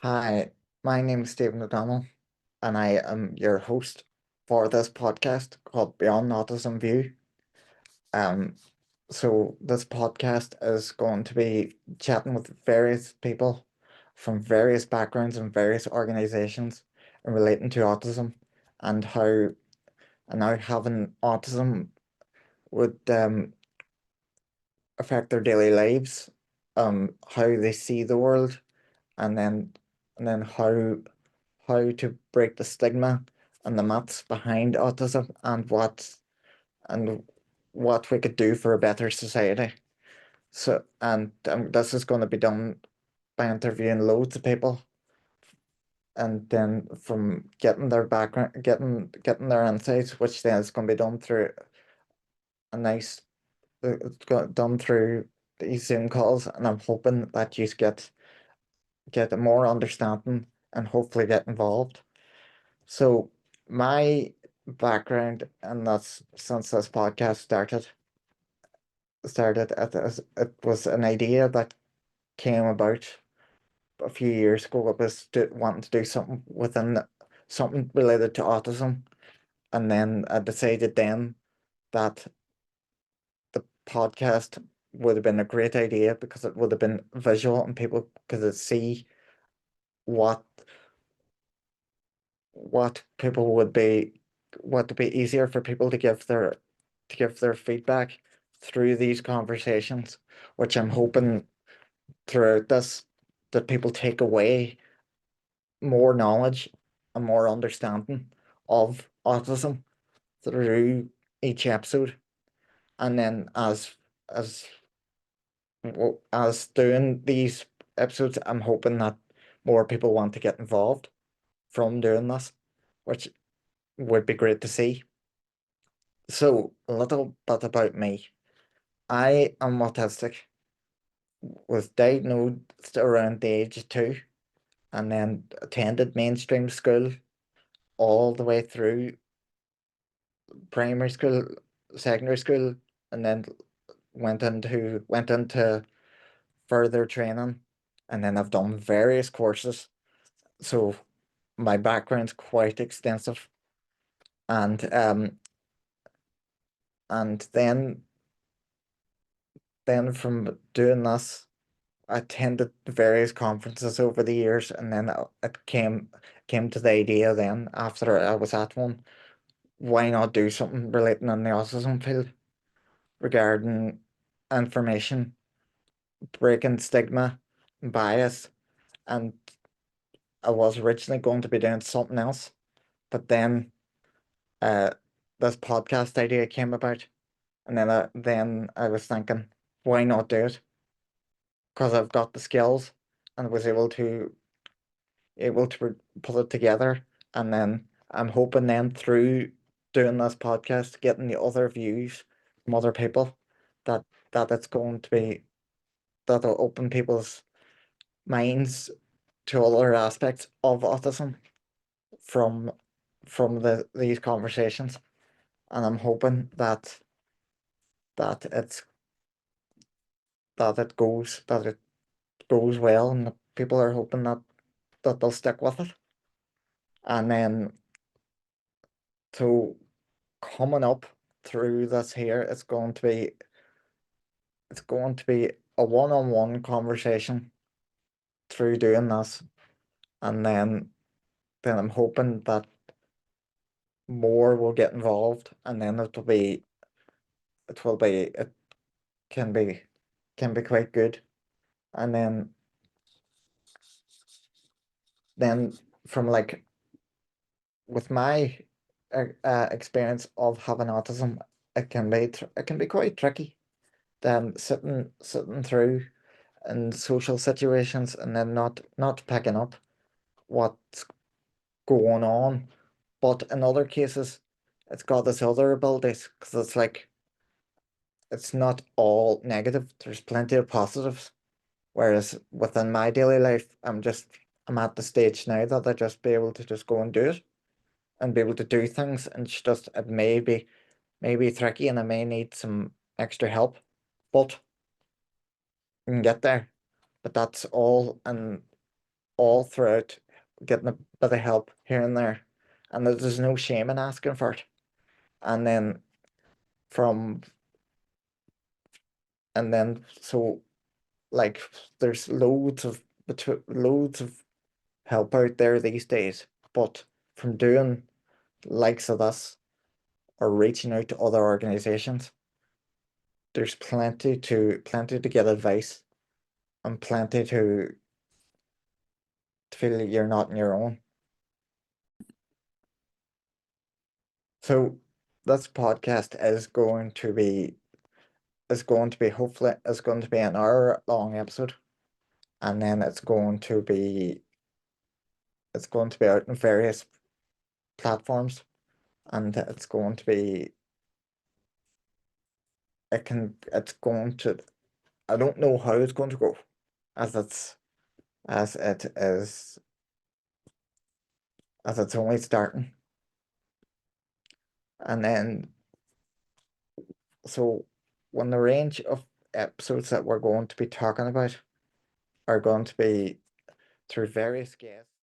Hi, my name is Stephen ODonnell, and I am your host for this podcast called Beyond Autism View. Um, so this podcast is going to be chatting with various people from various backgrounds and various organizations and relating to autism and how having autism would affect their daily lives, how they see the world, and then how to break the stigma and the myths behind autism and what we could do for a better society. So and this is going to be done by interviewing loads of people and then from getting their background, getting their insights, which then is going to be done through a nice done through these Zoom calls, and I'm hoping that you get a more understanding and hopefully get involved. So my background, and that's since this podcast started at this, it was an idea that came about a few years ago. It was wanting to do something something related to autism, and then I decided then that the podcast would have been a great idea because it would have been visual and people could see what what people would be what would be easier for people to give their feedback through these conversations, which I'm hoping throughout this that people take away more knowledge and more understanding of autism through each episode. And then as as doing these episodes, I'm hoping that more people want to get involved from doing this, which would be great to see. So, a little bit about me. I am autistic, was diagnosed around the age of 2, and then attended mainstream school all the way through primary school, secondary school, and then went into further training, and then I've done various courses. So my background's quite extensive, and and then from doing this, I attended various conferences over the years, and then it came to the idea then after I was at one, why not do something relating in the autism field regarding information, breaking stigma, bias, and I was originally going to be doing something else, but then uh this podcast idea came about, and then I was thinking, why not do it? Because I've got the skills and was able to put it together. And then I'm hoping then through doing this podcast, getting the other views from other people, that that it's going to be that'll open people's minds to other aspects of autism from these conversations. And I'm hoping that it's that it goes well, and that people are hoping that they'll stick with it. And then so coming up through this here, it's going to be a one-on-one conversation through doing this, and then I'm hoping that more will get involved, and then it can be can be quite good. And then from like with my experience of having autism, it can be quite tricky. Sitting through in social situations and then not picking up what's going on. But in other cases, it's got this other abilities because it's like it's not all negative. There's plenty of positives. Whereas within my daily life, I'm at the stage now that I just be able to just go and do it and be able to do things, and it's just it may be tricky and I may need some extra help, but I can get there. But that's all, and all throughout, getting a bit of help here and there, and there's no shame in asking for it. And then from and then so like there's loads of help out there these days, but from doing likes of this or reaching out to other organizations, there's plenty to get advice and plenty to feel like you're not on your own. So this podcast hopefully is going to be an hour long episode, and then it's going to be out in various platforms, and it's going to I don't know how it's going to go, as as it is as it's only starting. And then so when the range of episodes that we're going to be talking about are going to be through various guests.